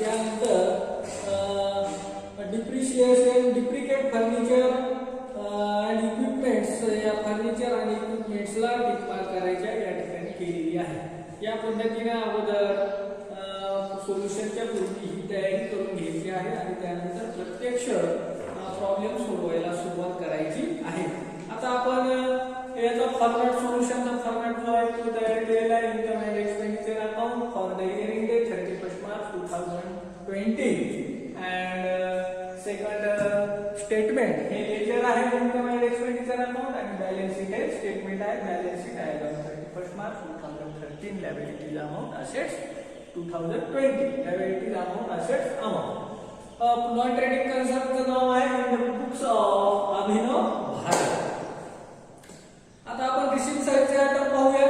त्यानंतर depreciation, डिप्रिकेट furniture आणि equipments, या फर्निचर आणि इक्विपमेंट्सला टिक मार्क करायच्या या ठिकाणी केलेली आहे। या पद्धतीने अगोदर सोल्युशनच्या पूर्वी ही तयारी करून घ्यायची आहे आणि त्यानंतर प्रत्यक्ष प्रॉब्लेम सोडवायला सुरुवात करायची आहे। आता आपण याचा फॉर्मॅट, सोल्युशनचा फॉर्मॅट जो आहे तो तयार केलेला आहे। Income and expenditure account for the year ending day 31 March 2020 and second statement हे लेजर आहे इन्कम अँड एक्सपेंडिचर अकाउंट आणि बॅलन्स शीट आहे स्टेटमेंट आहे बॅलन्स शीट आहे 31 March 2013 liabilities amount assets 2020 liabilities amount assets amount non trading कन्सर्नचं नाव आहे in the books of Abhinav Bharat. आता आपण रिसिप्ट साइडचे आयटम पाहूया।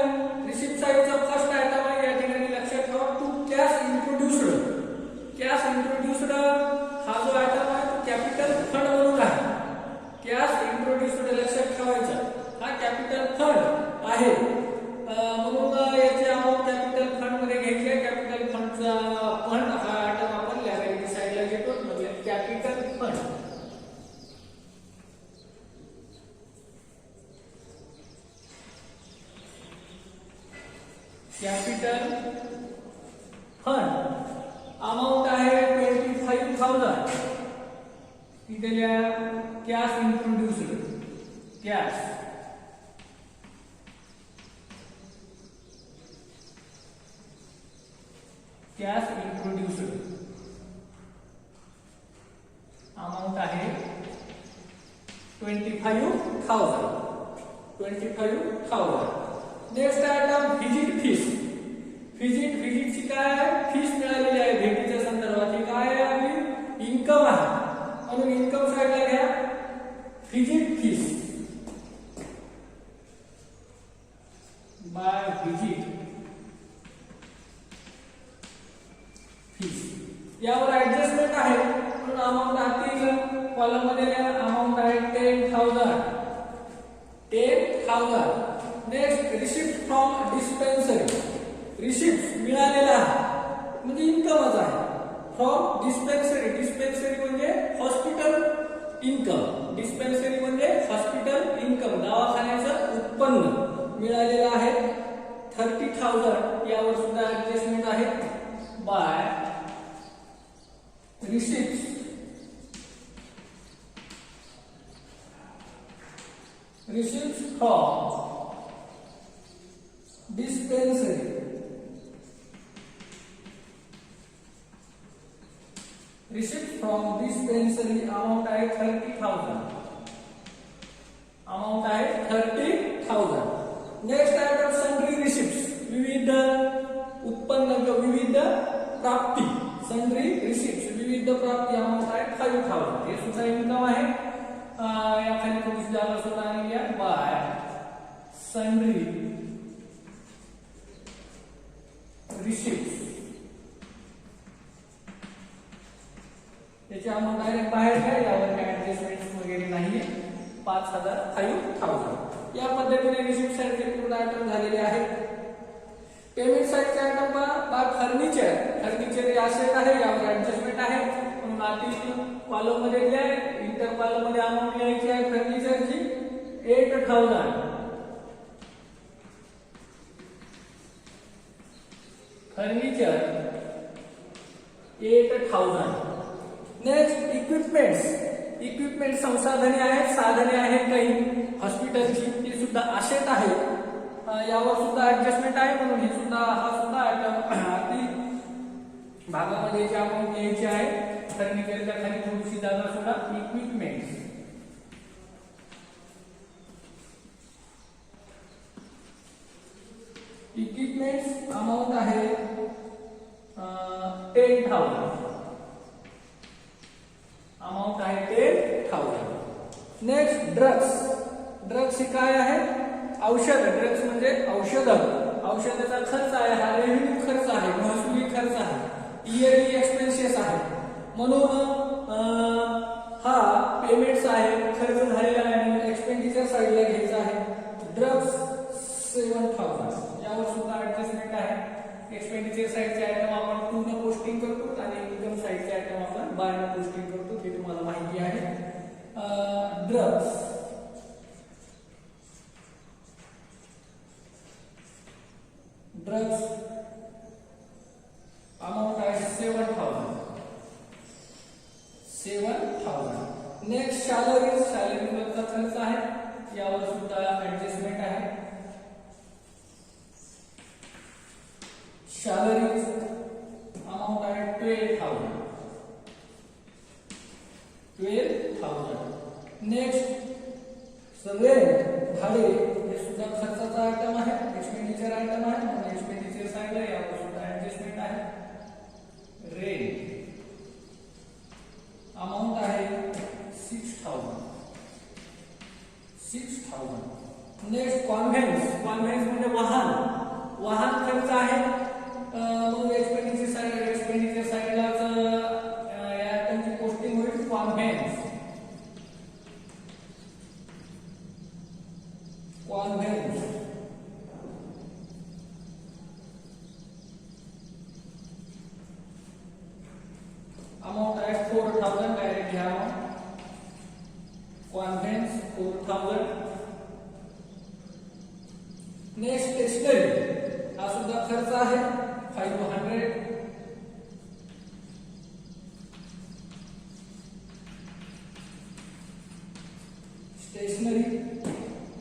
रिसिप्ट साइडचा फर्स्ट आयटम आहे या ठिकाणी लक्षात ठेवा to cash introduced. Cash introduced हा जो आयटम आहे तो कॅपिटल फंड म्हणून आहे। कॅश इंट्रोड्यूस्ड लक्षात ठेवायचा हा कॅपिटल फंड आहे म्हणून याची अमाउंट कॅपिटल फंड मध्ये घ्यायची आहे। कॅपिटल फंडचा फंड हा आयटम आपण लायबिलिटी साइडला घेतो म्हणजे capital fund. Capital fund amount आहे 25,000 दिलेल्या cash introduced cash introduced amount आहे 25,000। Next item visit fees. व्हिजिटची काय आहे फीस मिळालेली आहे भेटीच्या संदर्भात। ही काय आहे आपली इन्कम आहे म्हणून इन्कम साइडला घ्या visit fees by visit fees. यावर ऍडजस्टमेंट आहे म्हणून अमाउंट आतील कॉलम मध्ये अमाउंट आहे 10,000। Next receipt from dispensary. Receipt मिळालेला आहे म्हणजे इन्कमच आहे फ्रॉम डिस्पेन्सरी। डिस्पेन्सरी म्हणजे हॉस्पिटल इन्कम, डिस्पेन्सरी म्हणजे हॉस्पिटल इन्कम दवाखान्याचं उत्पन्न मिळालेलं आहे 30,000। यावर सुद्धा ऍडजस्टमेंट आहे by receipt from dispensary. Receipt from dispensary amount आहे 30,000। अमाउंट आहे 30,000। नेक्स्ट आयटम सन्ड्री रिसिप्ट विविध उत्पन्न विविध प्राप्ती। सन्ड्री रिसिप्ट विविध प्राप्ती अमाउंट आहे 5,000। हे सुद्धा इन्कम आहे। या खाली थोडीशी जागा सुद्धा आणली आहे बाय सन्ड्री रिसिप्ट। त्याची अमाउंट डायरेक्ट बाहेर घ्या यावर काही ऍडजस्टमेंट वगैरे नाही 5,000। या पद्धतीने रिसिप्ट साइडचे पूर्ण आयटम झालेले आहेत। पेमेंट साइडचे item by furniture. Furniture asset आहे यावर ऍडजस्टमेंट आहे म्हणून आतील कॉलम मध्ये घ्या इंटर कॉलम मध्ये अमाउंट लिहायची आहे फर्निचरची 8,000। फर्निचर 8,000। नेक्स्ट इक्विपमेंट संसाधने आहेत साधने आहेत काही हॉस्पिटलची ती सुद्धा असेट आहे यावर सुद्धा ऍडजस्टमेंट आहे म्हणून हा सुद्धा आयटम भागामध्ये जी अमाउंट घ्यायची आहे। फर्निचरच्या खाली थोडीशी जागा सुद्धा इक्विपमेंट्स अमाउंट आहे 10,000। अमाउंट आहे 10,000। नेक्स्ट ड्रग्स ही काय आहे औषध। ड्रग्स म्हणजे औषधाचा खर्च आहे हा रेव्हेन्यू खर्च आहे महसुली खर्च आहे इयरली एक्सपेन्सेस आहे म्हणून हा पेमेंट्स आहे खर्च झालेला आहे एक्सपेंडिचर साइडला घ्यायचा आहे। ड्रग्स 7,000 यावर सुद्धा ऍडजस्टमेंट आहे। एक्सपेंडिचर साइडचे आयटम आपण पूर्ण पोस्टिंग करतो आणि बाहेर पोस्टिंग करतो हे तुम्हाला माहिती आहे. ड्रग्स अमाउंट आहे 7,000. नेक्स्ट सॅलरी वरचा खर्च आहे, यावर सुद्धा ऍडजस्टमेंट आहे. सॅलरी अमाउंट आहे 12,000. नेक्स्ट रेंट भाडे हे सुद्धा खर्चाचा आयटम आहे, एक्सपेंडिचर आयटम आहे, म्हणून एक्सपेंडिचर साइडला यावर सुद्धा ऍडजस्टमेंट आहे. रेंट अमाउंट आहे 6,000. नेक्स्ट कॉन्व्हेन्स म्हणजे वाहन खर्च आहे, म्हणून एक्सपेंडिचर साइडलाच या आयटमची पोस्टिंग होईल कॉन्व्हेन्स. अमाउंट आहे 4,000. डायरेक्ट घ्या कॉन्व्हेन्स 4,000. नेक्स्ट स्टेशनरी हा सुद्धा खर्च आहे 500. स्टेशनरी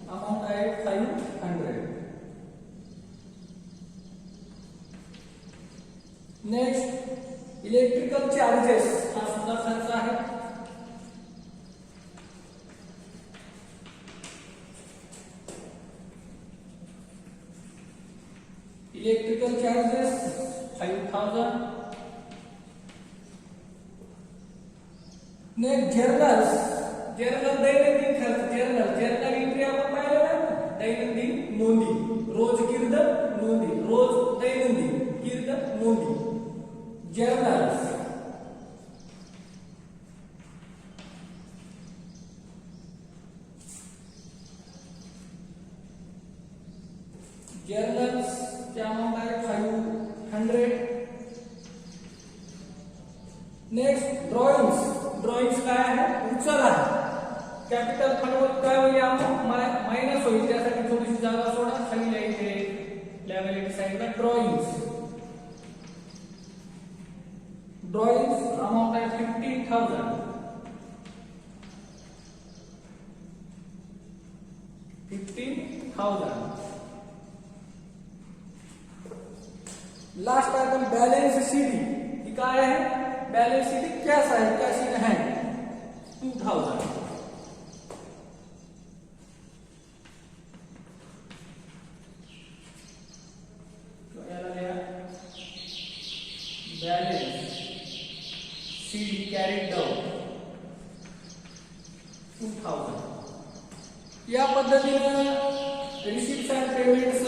अमाउंट आहे 500. नेक्स्ट इलेक्ट्रिकल चार्जेस हा सुद्धा खर्च आहे. Electrical charges 5,000. नेक्स्ट जर्नल दैनंदिन खर्च. जर्नल एंट्री आपण पाहिलं ना, दैनंदिन नोंदी, रोज कीर्द नोंदी, रोज दैनंदिन कीर्द नोंदी. जर्नल्स चे अमाउंट आहे 500. नेक्स्ट ड्रॉइंग्स काय आहे, उचल आहे. कॅपिटल फंडवर काय होईल, मायनस होईल, त्यासाठी थोडीशी जागा सोडा, खाली लिहायचे लायबिलिटी साइडला ड्रॉइंग्स अमाउंट आहे 15,000. Last item balance sheet. ही काय आहे, बॅलन्स शीट कॅश आहे, cash in hand 2,000. Balance sheet carried down 2,000. या पद्धतीने रिसिप्ट्स अँड पेमेंट्स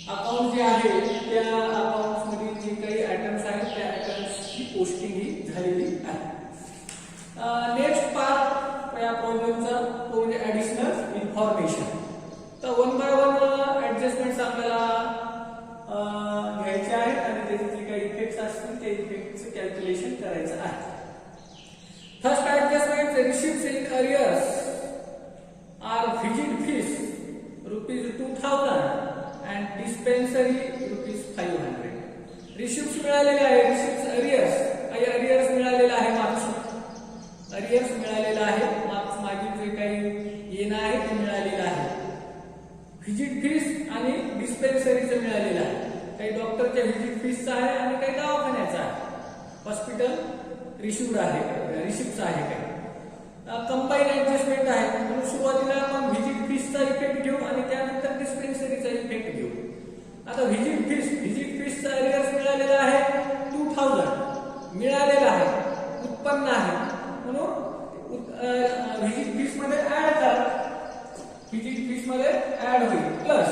अकाउंट जे आहे त्या अकाउंट्स मध्ये जे काही आयटम्स आहेत त्या आयटम्सची पोस्टिंग ही झालेली आहे. नेक्स्ट पार्ट या प्रॉब्लेमचा तो म्हणजे ऍडिशनल इन्फॉर्मेशन. तर 1 बाय 1 ऍडजस्टमेंट्स आपल्याला घ्यायचे आहेत आणि त्याचे जे काही इफेक्ट्स असतील ते इफेक्टचं कॅल्क्युलेशन करायचं आहे. First adjustment receipts in arrears are visit fees ₹2,000 and dispensary ₹500. Receipts मिळालेले आहे, रिसिप्ट्स अरियर्स मिळालेला आहे, अरियर्स मिळालेला आहे, मागील जे काही येणं आहे ते मिळालेलं आहे. व्हिजिट फीस आणि डिस्पेन्सरीचं मिळालेलं आहे. काही डॉक्टरच्या व्हिजिट फीसचा आहे आणि काही दवाखान्याचा आहे. हॉस्पिटल रिसिप्ट आहे काही. कंबाईन ऍडजस्टमेंट आहे, म्हणून सुरुवातीला आपण व्हिजिट फीसचा इफेक्ट घेऊ आणि त्यानंतर डिस्पेन्सरीचा इफेक्ट घेऊ. आता व्हिजिट फीसचा अरियर्स मिळालेला आहे 2,000 मिळालेला आहे, उत्पन्न आहे, म्हणून व्हिजिट फीस मध्ये ऍड करा. व्हिजिट फीस मध्ये ऍड होईल plus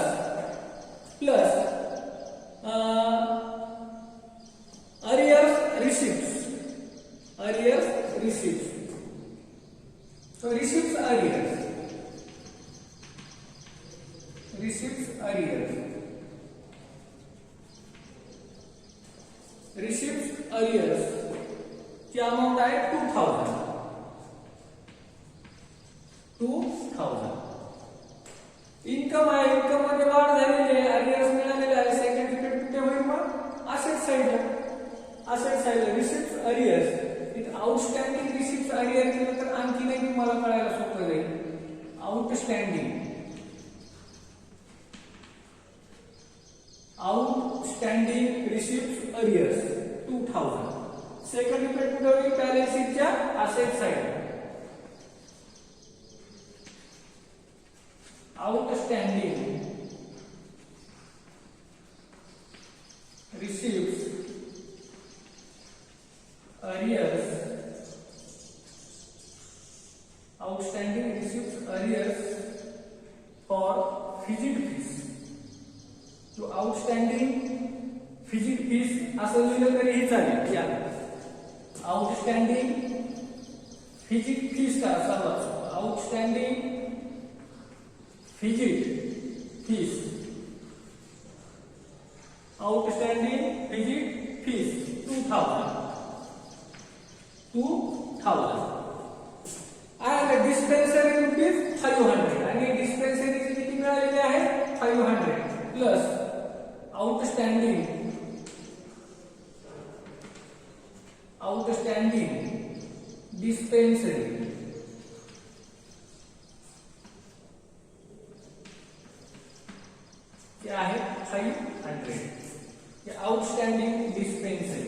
arrears receipts. So receipts arrears. Receipt arrears ची अमाऊंट आहे 2000. इन्कम आहे, इन्कम मध्ये वाढ झालेली आहे, अरियर्स मिळालेले आहे. सेकंड इफेक्ट कुठे होईल मग असेट साइडला. असेट साइडला रिसिप्ट अरियर्स इथे आउटस्टँडिंग रिसिप्ट अरियर केलं तर आणखी नाही तुम्हाला कळायला सोपं जाईल. Outstanding receipt arrears 2000. Second effect कुठे होईल बॅलन्स शीटच्या asset side. Outstanding receipts arrears. Outstanding receipts arrears for visit fees. जो outstanding visit fees असं लिहिलं तरीही चालेल. या outstanding visit fees का असा वाचतो. outstanding visit fees. Outstanding visit fees 2000. आणि dispensary rupees 500 आणि dispensary चे किती मिळालेले आहे 500 प्लस outstanding dispensary क्या है 500. ये आउटस्टैंडिंग डिस्पेंसरी.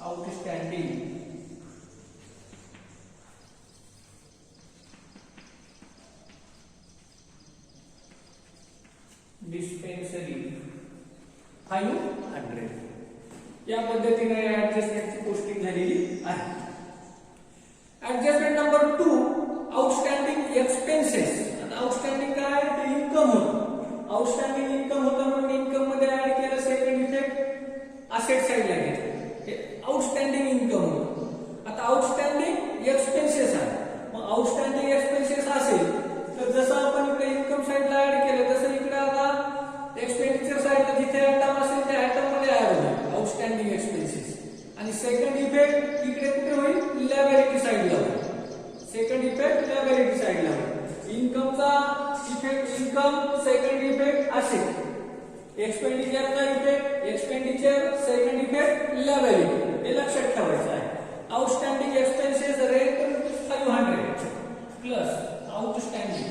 Outstanding dispensary 500. या पद्धतीने ऍडजस्टमेंटची पोस्टिंग झालेली आहे. Adjustment number 2 outstanding expenses. आता आउटस्टँडिंग काय आहे ते इन्कम होतं. आउटस्टँडिंग इन्कम होतं म्हणून इन्कम मध्ये ऍड केलं. सेकंड इफेक्ट असेट साइडला घेतलं. हे आउटस्टँडिंग इन्कम होतं. आता आउटस्टँडिंग एक्सपेन्सेस आहे. मग आउटस्टँडिंग एक्सपेन्सेस असेल तर जसं आपण इकडे इन्कम साइडला ऍड केलं तसं इकडे आता एक्सपेंडिचर साइडला जिथे आयटम असेल त्या आयटम मध्ये ऍड होईल आउटस्टँडिंग एक्सपेन्सेस. आणि सेकंड इफेक्ट इकडे कुठे होईल लायबिलिटी साइडला होईल. सेकंड इफेक्ट लायबिलिटी साइडला होईल. इन्कमचा effect income, second effect asset. एक्सपेंडिचरचा effect expenditure, second effect liability. हे लक्षात ठेवायचं आहे. Outstanding expenses rent 500 plus outstanding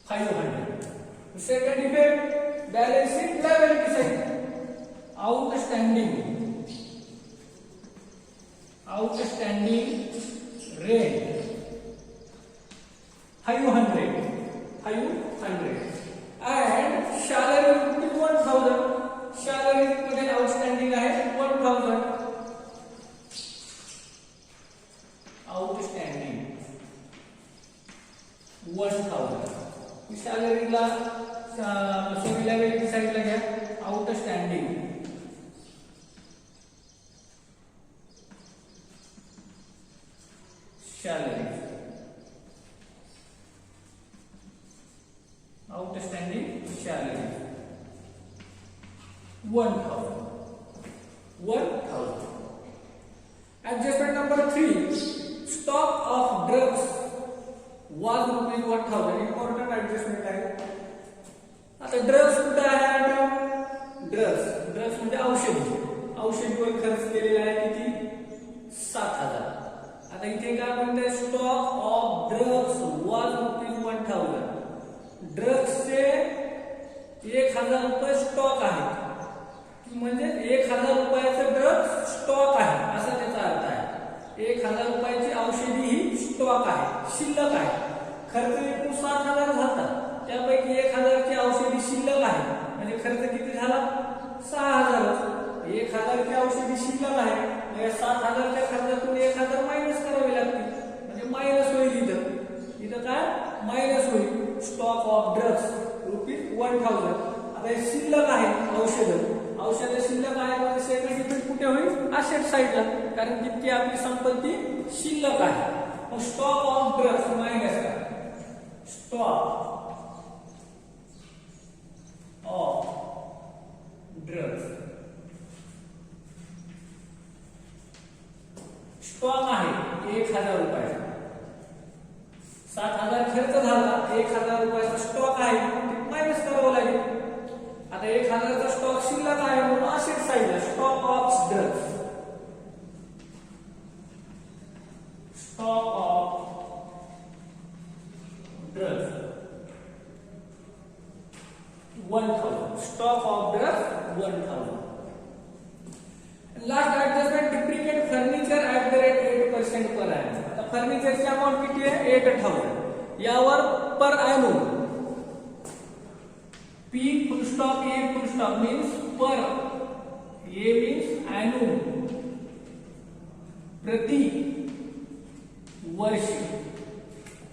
500. Second effect balance sheet liability side. outstanding rent 500 and salary rupees 1000. salary मध्ये outstanding आहे 1000. outstanding 1000. सॅलरीला लायबिलिटी साइडला घ्या. outstanding salary. Outstanding salary 1000. Adjustment number 3. Stock of drugs was rupees 1000. Important adjustment आहे. आता drugs कुठे आहे item? Drugs म्हणजे औषधीवर खर्च केलेला आहे किती 7000. आता इथे काय म्हणते stock of drugs was rupees 1000. ड्रग्सचे 1000 रुपये स्टॉक आहे. म्हणजे 1000 रुपयाचं ड्रग्स स्टॉक आहे असा त्याचा अर्थ आहे. 1000 रुपयाची औषधी ही स्टॉक आहे, शिल्लक आहे. खर्च एकूण 7000 झाला. त्यापैकी 1000 ची औषधी शिल्लक आहे. म्हणजे खर्च किती झाला 6000. 1000 ची औषधी शिल्लक आहे. 7000 च्या खर्चातून 1000 मायनस करावे लागतील. म्हणजे मायनस होईल. इथं काय मायनस होईल. Stock of drugs rupees 1000. आता हे शिल्लक आहे औषध शिल्लक आहे. म्हणजे सेकंड इफेक्ट कुठे होईल असेट साइडला. कारण जितकी आपली संपत्ती शिल्लक आहे. Stock of drugs minus of drugs. Stock आहे 1,000 रुपयाचा, 7,000 खर्च झाला, 1,000 रुपयाचा स्टॉक आहे, मायनस करावं लागेल. आता 1,000 चा स्टॉक शिल्लक आहे म्हणून असेट साईडला stock of drugs, stock of drugs 1,000, stock of drugs 1,000. Last adjustment डिप्रिकेट furniture @8% per annum. आता फर्निचरची अमाउंट किती आहे 8,000, यावर पर annum P full stop A full stop means per, A means annum, प्रति वर्ष,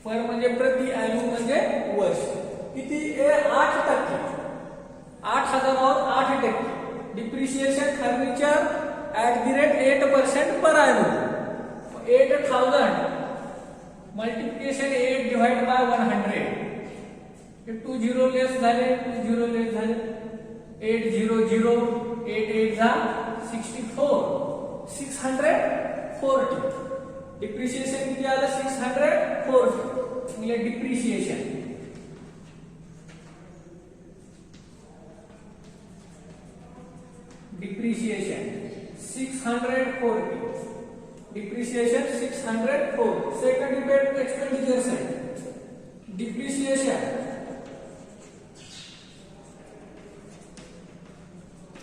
पर म्हणजे प्रति, annum म्हणजे वर्ष. किती 8%, 8,000 और 8%. Depreciation furniture @8% per annum. 8,000 multiplication 8 divide by 100. 2 0 लेस झाले, 2 0 लेस झाले, 8 0 0, 8 8 जा 64, 640. डिप्रिशिएशन किती आलं 640. म्हणजे depreciation depreciation 640, depreciation 604. Second debate expenditure side, depreciation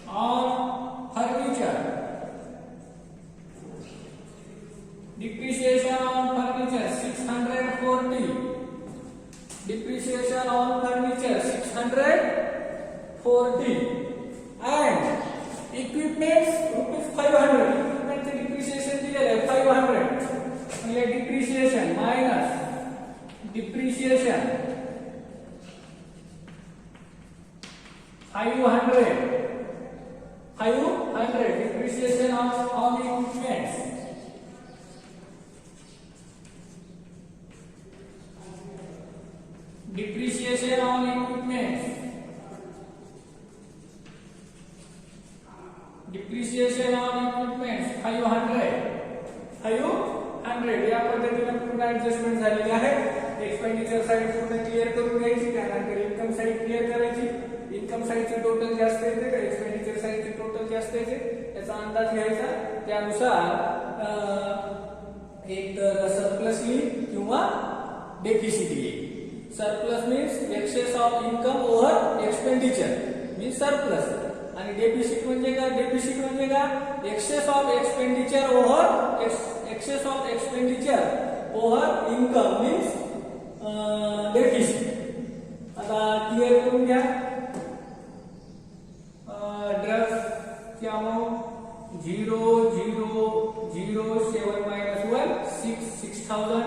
on furniture, depreciation on furniture 640, depreciation on furniture 640, and equipments ₹500. equipment चे depreciation दिलेलं आहे 500. म्हणजे depreciation minus depreciation 500 depreciation on equipments. Depreciation on equipments, depreciation on equipments 500. या पद्धतीने पूर्ण adjustment झालेली आहे. Expenditure side पूर्ण क्लिअर करून घ्यायची, त्यानंतर इन्कम साइड क्लिअर करायची. इन्कम साइडची टोटल जास्त येते का एक्सपेंडिचर साइडची टोटल जास्त येते याचा अंदाज घ्यायचा. त्यानुसार एक तर सरप्लस येईल किंवा डेफिसिट येईल. Surplus means excess of income over expenditure means surplus, आणि डेफिसिट म्हणजे काय, डेफिसिट म्हणजे काय excess of expenditure over income means deficit. आता क्लिअर करून घ्या. ड्रग्स ची अमाउंट 0,0,0,7 - 1 6,000.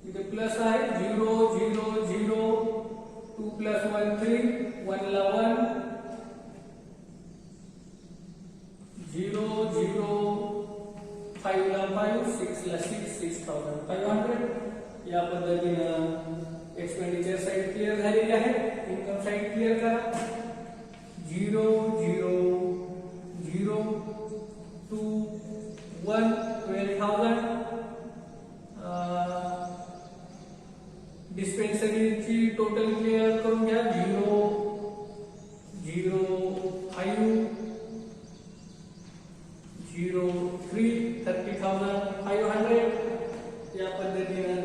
इथे प्लस आहे 0,0,0, 2 + 1 3, 1 ला 1, 0,0, 5 ला 5, 6 ला 6, 6,500. या पद्धतीने एक्सपेंडिचर साइड क्लिअर झालेली आहे. इन्कम साइड क्लिअर करा. 0,0,0, 2, 1 12,000. डिस्पेन्सरीची टोटल क्लिअर करून घ्या. 0,0,5, 0,3, 30,500. या पद्धतीने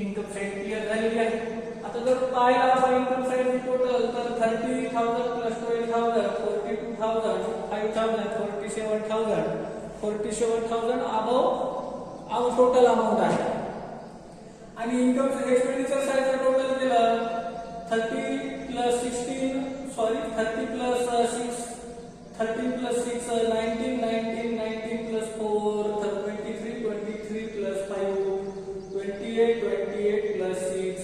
इन्कम साइड क्लिअर झालेली आहे. आता जर पाहिला आपण इन्कम साइडची टोटल तर 30,000 + 12,000 42,000, 5,000 47,000 अबव टोटल अमाऊंट आहे. आणि इन्कम एक्सपेंडिचर साइडचं टोटल केलं 30 + 16 13 + 6 19 19 19 + 4 23 23 + 5 28 28 + 6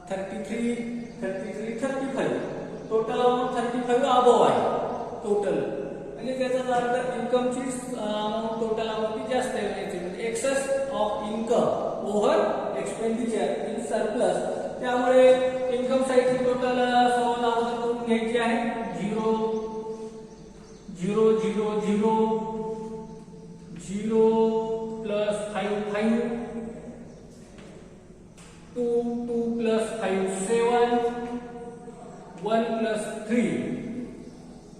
33 33 35. टोटल अमाऊंट 35 अबव आहे टोटल. म्हणजे त्याचा अर्थ इन्कमची अमाऊंट टोटल अमाऊंट जास्त आहे. Excess of income over expenditure in surplus. त्यामुळे इन्कम साईडची टोटल सहज अगोदर करून घ्यायची आहे. 0 0 0 0 0 plus 5 5 2 2 plus 5 7 1 plus 3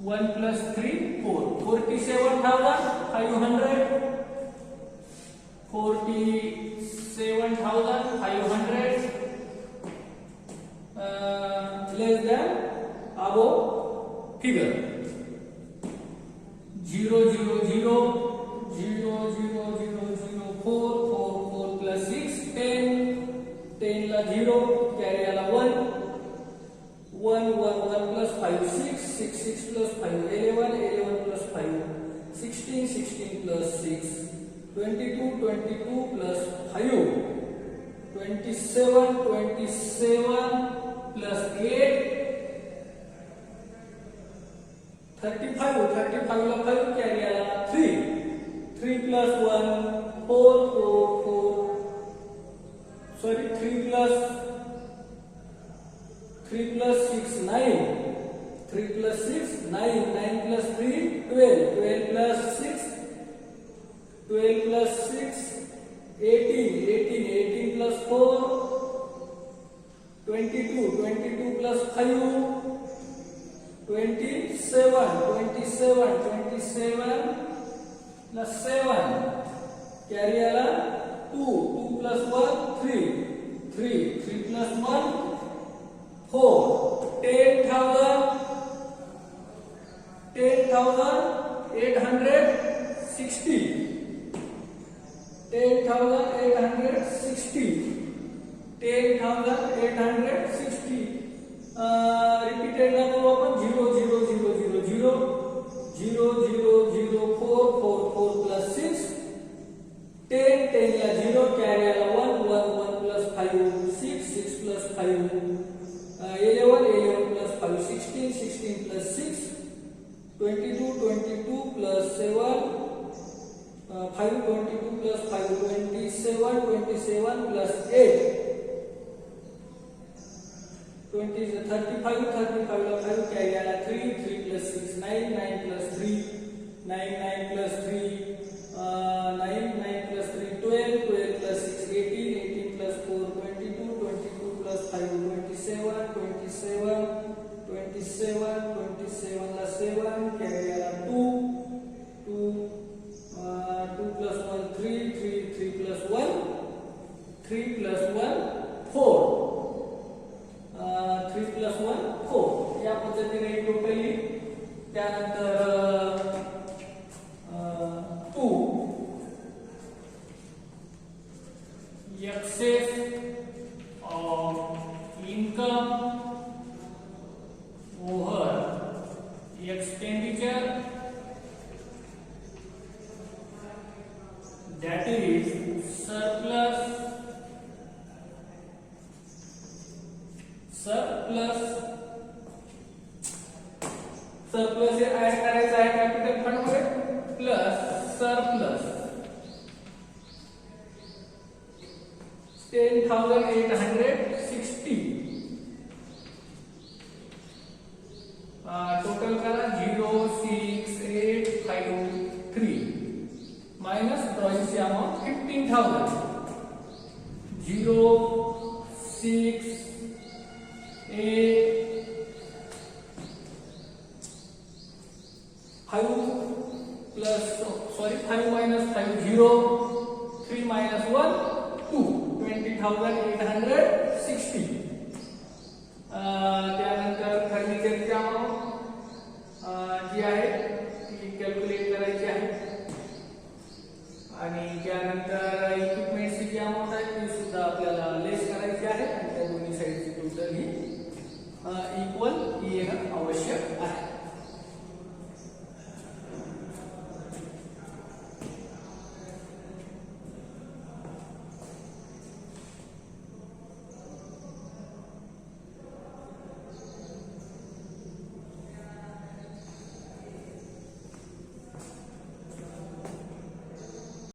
1 plus 3 4 47,500 47,500 less than above figure. 0 0 0 0 0 0 0 4 4 4 plus 6 10 10 ला 0 carry आला 1 1 1 1 plus 5 6 6 6 plus 5 11 11 plus 5 16 16 plus 6 22 22 plus 5 27 27 plus 8 35 35 ला 5 carry आला 3 3 plus 1 4 4 4 sorry 3 plus 6 9 3 plus 6 9 9 plus 3 12 12 plus 6 12 plus 6 18 18 18 plus 4 22 22 plus 5 27 27 27 plus 7 carry आला 2 2 plus 1 3 3 3 plus 1 4 10,860 10,860 10,860 repeated ना तो अपन 0 0 0 0 0 0 0 0 4 4 4 plus 6 10 10 ला 0 carry आला 1 1 1 plus 5 6 6 plus 5 11 11 plus 5 16 16 plus 6 22 22 plus 7 5 22 plus 5 27 27 plus 8 20 35 35 ला 5 carry आला 3 3 plus 6 9 9 plus 3 9 9 plus 3 9 9 plus 3 12 12 plus 6 18 18 plus 4 22 22 plus 5 27 27 27 27 ला 7 carry आला 2 2 2 plus 1 3 3 3 plus 1 3 plus 1 4 3 plus 1 4 या पद्धतीने टोटली. त्यानंतर 2 excess of income over expenditure, that is surplus हे ऍड करायचं आहे कॅपिटल फंड मध्ये प्लस सरप्लस 10,860 टोटल करा 06853 minus ड्रॉइंगची amount 15,000 0 6 8 5 plus 5 minus 5 0 3 minus 1 2 20,860